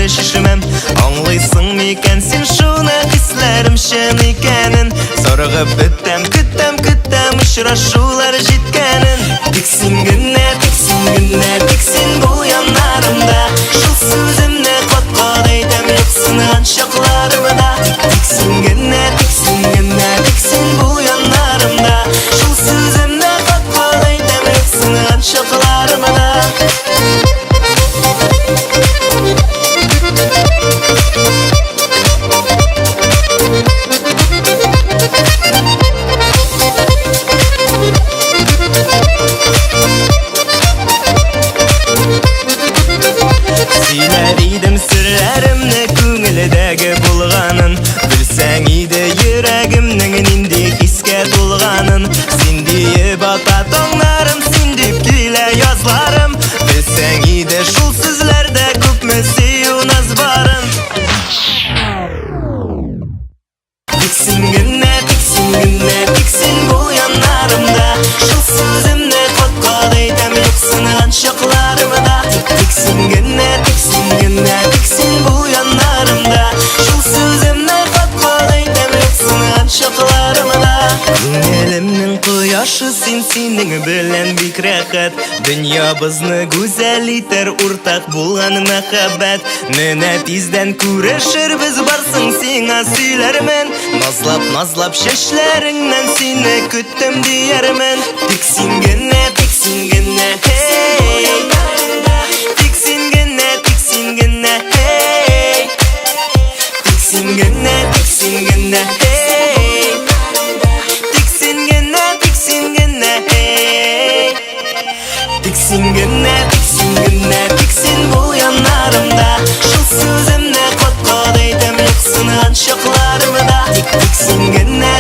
шешімім. Аңлайсың мекен сен шуны хисләрім шын екенін. Сорғып біттім, күттім, ұшырашулар жеткенін. Тексен гүнне, тексен бұл янарымда. Шыл сөзімні қотқод айтам, жоқсынған шақларымда. Тексен гүнне, тексен бұл янарымда. Шыл сөзімні қотқод айтам, жоқсынған шақларымда. Сүрләремне күңелдәге булганын, білсәң иде йөрәгемнең нинди хискә тулганын. Син диеп ата таңнарым, син дип килә язларым. Білсәң иде шул сүзләрдә күпме сөю наз барын. Тексен генә, тексен бул янарымда. Шул сүземне коткад әйтәм, юксынган чакларымда. Тексен генә, тексен бул янарымда. Шул сүземне коткад әйтәм, юксынган чакларымда. Күңелемнең кояшы син, синең белән бик рәхәт. Дөньябызны гүзәл итәр уртак булган мәхәббәт. Менә тиздән күрешербез, барсың сиңа сөйләрмен. Назлап чәчләреңнән сине көттем диярмен. Тексен генә, hey. Тексен генә, hey. Тексен генә, hey. Тексен генә, hey. Тексен генә, hey. Тексен генә, тексен бул янарымда. Шул сүземне коткад әйтәм, юксынган чакларымда. Тексен генә.